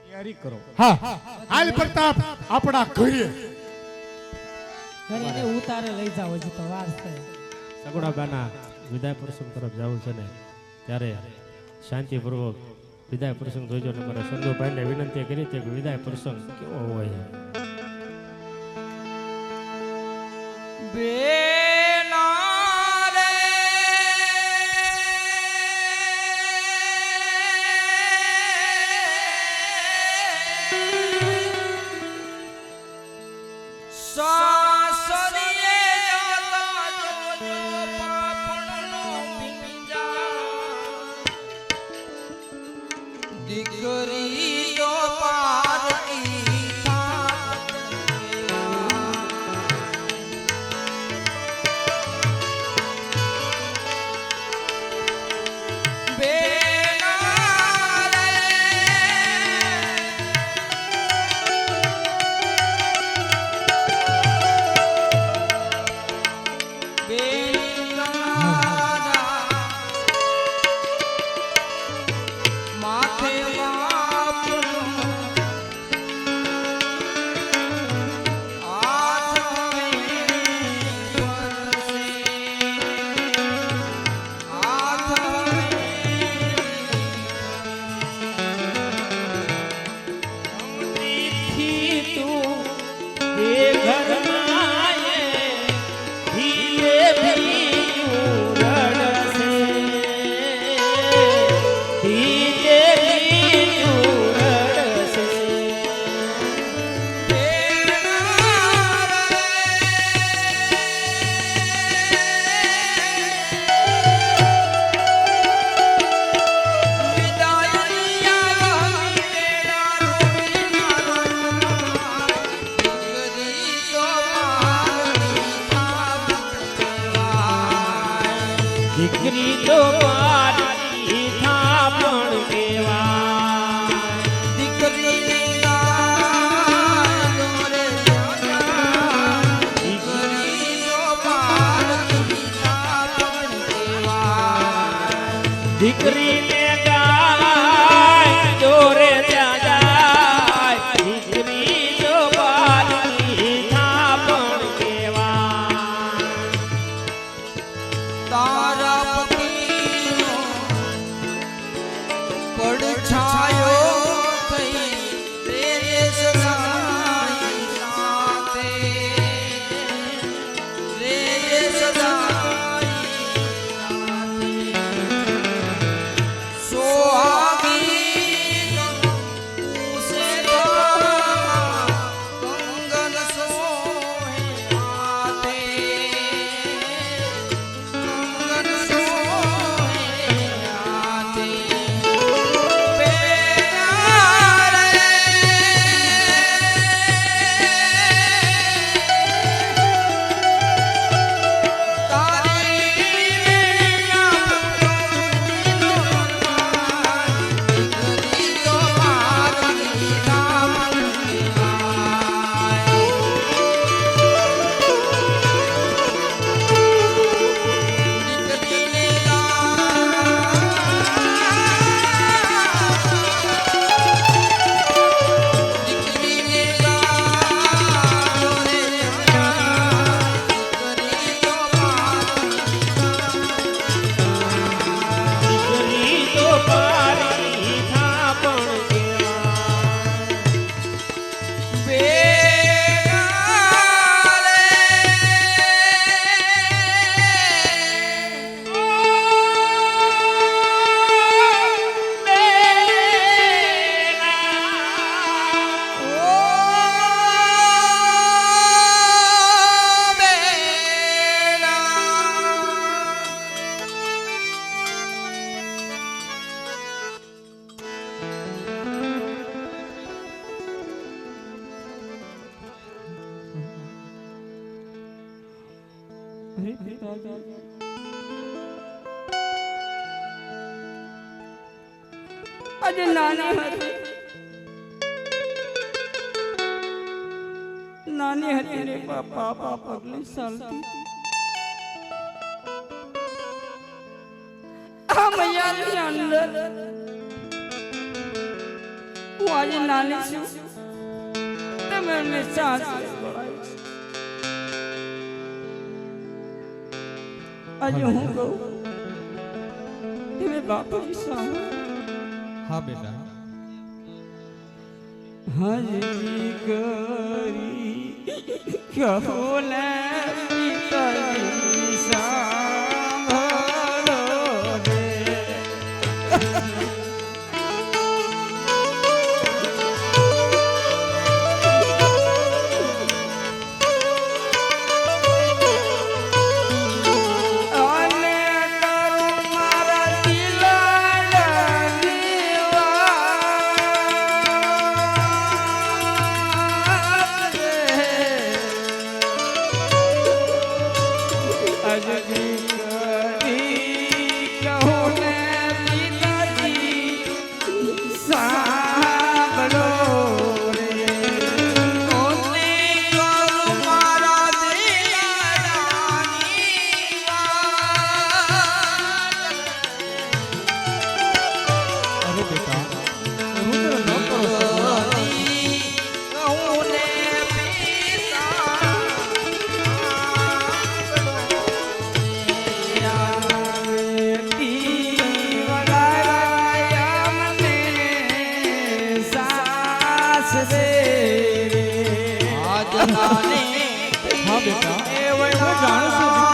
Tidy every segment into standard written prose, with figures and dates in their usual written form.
તૈયારી કરો. હા હાલ પ્રતાપ આપણા ઘરે ઘરે ઉતારે લઈ જાવ હજી તો વાર છે. સગુણાબાના વિદાય પ્રસંગ તરફ જવું છે ને ત્યારે શાંતિપૂર્વક વિદાય પ્રસંગ જોઈજો ને મારા સંધુભાઈને વિનંતી કરી હતી કે વિદાય પ્રસંગ કેવો હોય. દીકરી તો પારકી દીકરી તો મારી થાપણ કેવાય. દીકરી દીકરીને ગાય જોરે ત્યાં જાય. દીકરી તો મારી થાપણ કેવાય. તારા પતિનો પડછાયો થઈ રે સદાય સાથે રે સદાય સોહાગી ઉસે કંગન સોહે હાથે આજે નાની હતી રે બાપા પગલી ચાલતી આ મૈયાની અંદર હું આજે નાની છું તમે અમને સાસ આજે હું કહું તમે બાપુજી સાંભળો હા બેટા હજી કરી કહો ને પિતાજી સાંભળો રે હા બેટા હું જાણું છું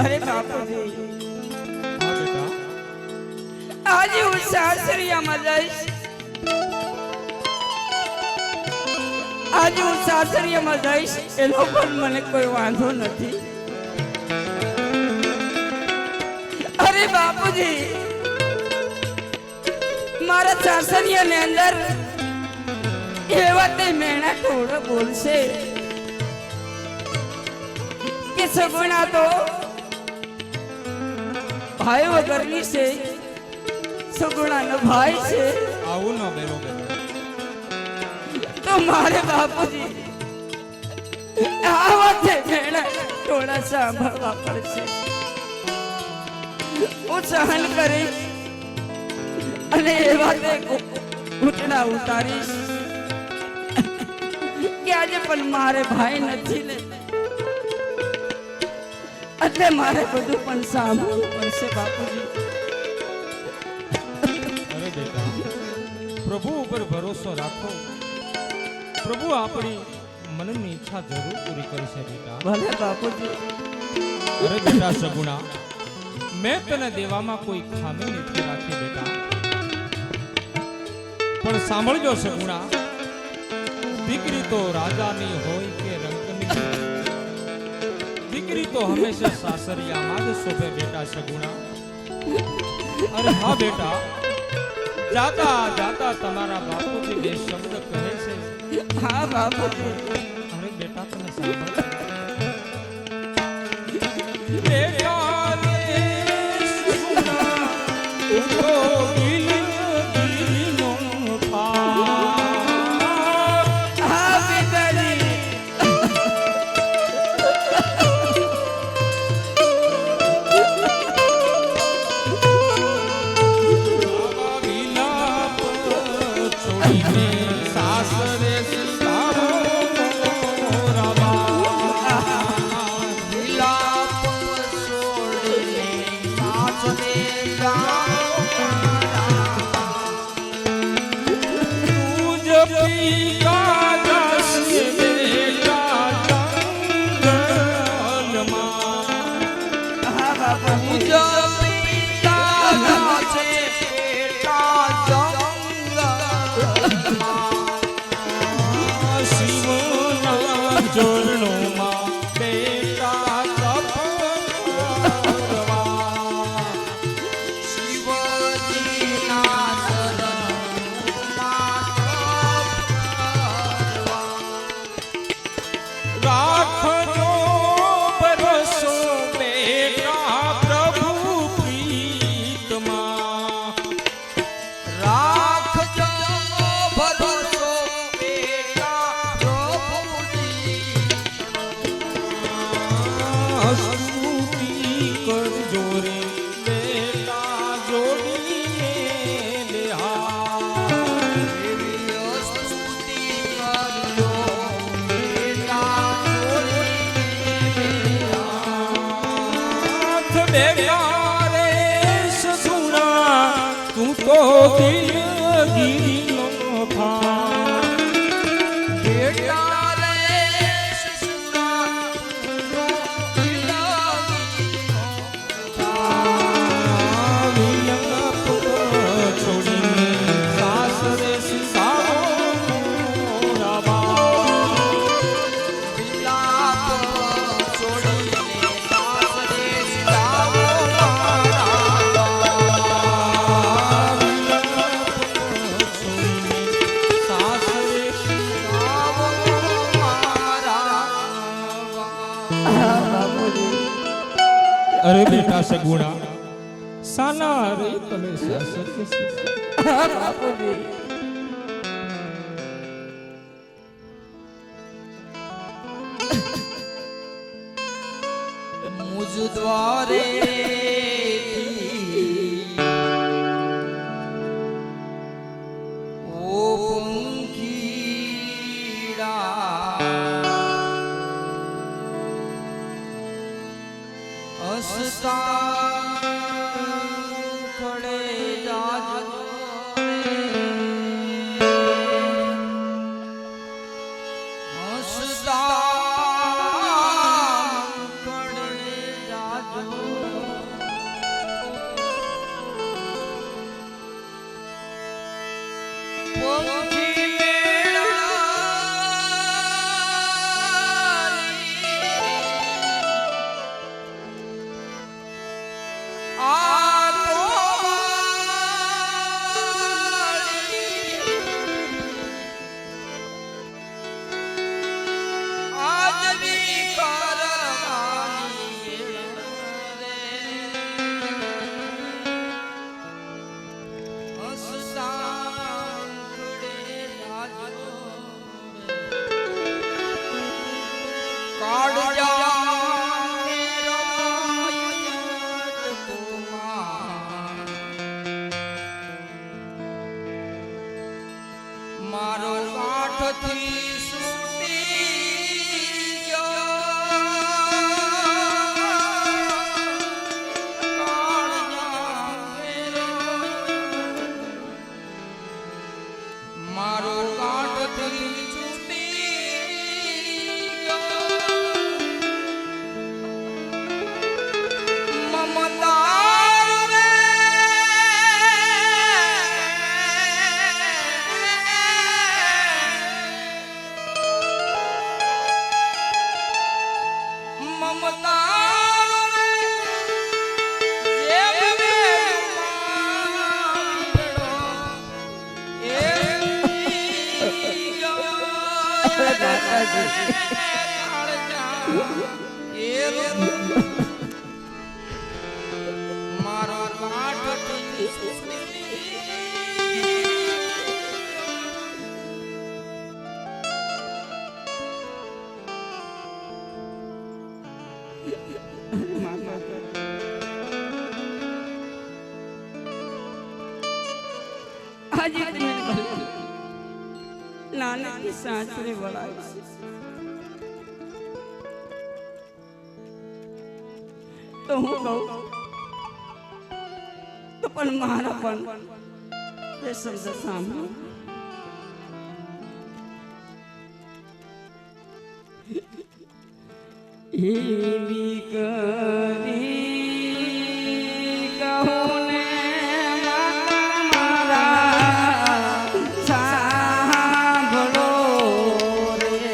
અરે બાપુજી આજે હું સાસરિયામાં જઈશ આજે હું સાસરિયામાં જઈશ એ લોકો મને કોઈ વાંધો નથી અને બાપુજી મારા સાસરિયાની અંદર એવા તે મેણા ટોળો બોલશે કે સગુણા તો ભાઈ વગરની છે, સગુણાનો ભાઈ છે. આવું ન બેરો બેરો. તો મારે બાપુજી આ વાતે મેણા ટોળા સાંભળવા પડશે. હું સહન કરીશ અને એ વાતે ઘૂંટડા ઉતારીશ કે આજે પણ મારે ભાઈ નથી ને, એટલે મારે બધું પણ સાંભળવું પડશે બાપુજી. અરે બેટા, પ્રભુ ઉપર ભરોસો રાખો. પ્રભુ આપણી મનની ઈચ્છા જરૂર પૂરી કરશે બેટા. ભલે બાપુજી. અરે બેટા સગુણા, મેં તને દેવામાં કોઈ ખામી નથી રાખી બેટા. પણ સાંભળજો સગુણા, દીકરી તો રાજાની હોય કે રંકની, દીકરી તો હંમેશા સાસરિયામાં જ શોભે બેટા સગુણા. અરે હા બેટા, જાતા જાતા તમારા બાપુજી બે શબ્દ કહે છે. હા બાપુજી. અરે બેટા તમે સાંભળો. બેટા રે સગુણા, ઉઠો દિલ દિલનો ભાર. હા પિતાજી. આવા વિલાપ છોડીને સાસરે સીતારો મોરાબા. વિલાપ છોડીને સાસરે જાઓ તુજ પિતા જસ બેટા જંગલમાં. હા બાપુજી. પિતા છે પેટા જંગલમાં. શિવના ચરણોમાં બેટા તપ કરવા. શિવજીના શરણમાં રાખજો ભરોસો બેટા પ્રભુ પ્રીતમાં. રાખજો ભરોસો બેટા પ્રભુજી. સ્તુતિ કરજો રે બેટા જોડીને લેહાર. એવી સ્તુતિ કરજો બેટા જોડીને હાથ બેટા રે સગુણા, તું તો દિલગીરીનો ભાર. બેટા રે સસુરા નો વિલાપ છોડીને સાસરે સીતારો મોરાબા. વિલાપ છોડીને સાસરે જાઓ અરે બેટા સગુણા, સાના રે તમે સાસરે હા બાપુજી. મુજ દ્વારે ઓ પંખીડા હસતા ખડે જાજો આ મારો કાઠથી છૂટી ગયો મારો કાઠથી છૂટી ગયો મમતા રે મારો કાઠથી આજે નાની સાસરે વળાવી તો હું કહું તો પણ મારા પણ એ શબ્દ સાંભળો એવી કરી કહું ને મારા સાંભળો રે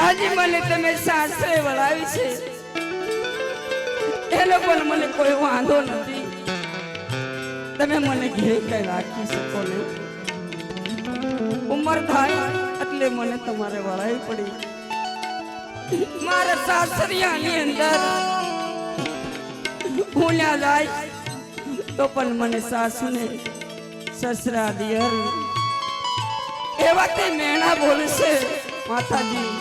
આજે મને તમે સાસરે વળાવી છે એ લોકોને મને કોઈ વાંધો નથી. તમે મને ઘેર કઈ રાખી શકો ને. ઉંમર થાય એટલે મને તમારે વળાવી પડી. મારા સાસરિયાની અંદર હું ના જાય તો પણ મને સાસુને સસરા દિયર એવા તે મેણા બોલશે. માતાજી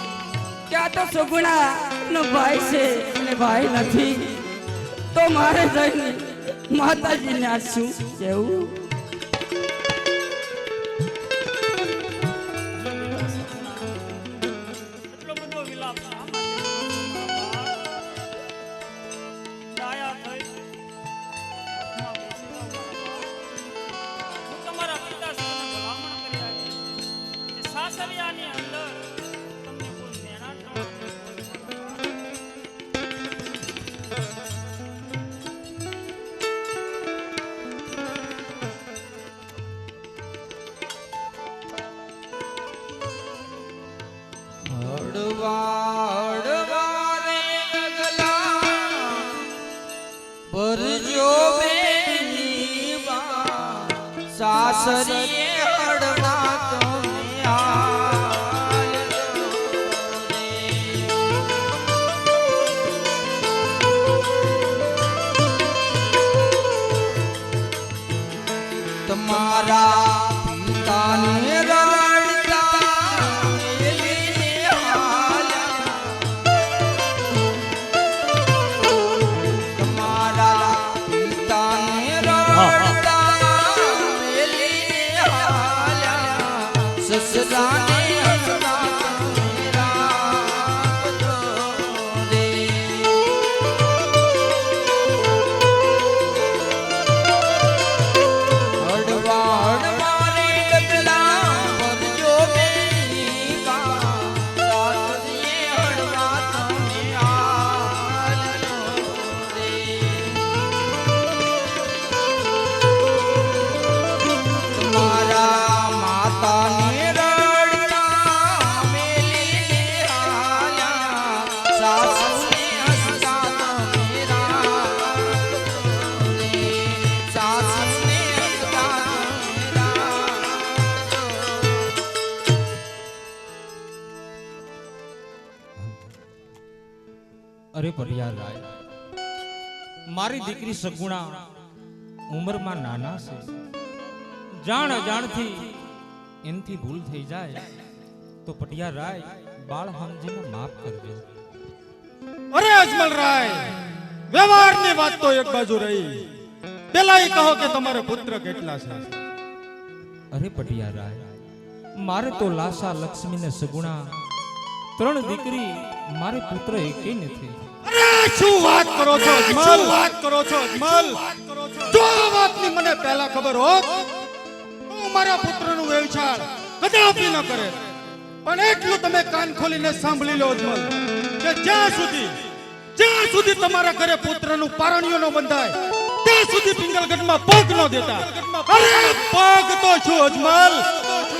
ક્યાં તો સુગુણા નો ભાઈ છે અને ભાઈ નથી તો મારે જઈને માતાજીને આ શું કહેવું? એટલો બધો વિલાપ શા માટે? દયા થઈ. હું તમારા પિતાશ્રીને ભલામણ કરી આપીશ કે સાસરિયાની અંદર તમને કોઈ મેણા ન હોય. હળવા રે ગગલા ભરજો બેની બા સાસરીએ હળવા તમે આયજો રે. તમારા પિતાને અરે પટિયાર રાય, મારી દીકરી સગુણા ઉંમરમાં નાના છે. જાણ અજાણથી એનથી ભૂલ થઈ જાય તો પટિયાર રાય બાળ સમજીને માફ કરજો. અરે અજમલ રાય, વ્યવહારની વાત તો એક બાજુ રહી, પેલા એ કહો કે તમારે પુત્ર કેટલા છે? અરે પટિયાર રાય, મારે તો લાસા લક્ષ્મી ને સગુણા 3 દીકરી, મારે પુત્ર એકેય નથી. અરે શું વાત કરો છો અજમલ? વાત કરો છો અજમલ? જો આ વાતની મને પહેલા ખબર હોત તો હું મારા પુત્રનું વેચાણ કદાપી ન કરે. પણ એટલું તમે કાન ખોલીને સાંભળી લો અજમલ કે જ્યાં સુધી તમારા ઘરે પુત્રનું પારણિયું ન બંધાય ત્યાં સુધી પિંગલગઢમાં પગ ન દેતા. અરે પગ તો શું અજમલ,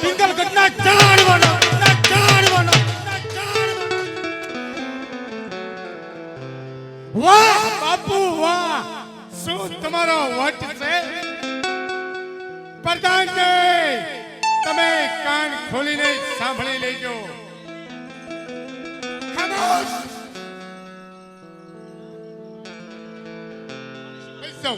પિંગલગઢના ચડાડવાનો. વાહ બાપુ વાહ, શું તમારો વટ છે? પ્રધાનજી, તમે કાન ખોલીને સાંભળી લેજો. ખામોશ બેસો.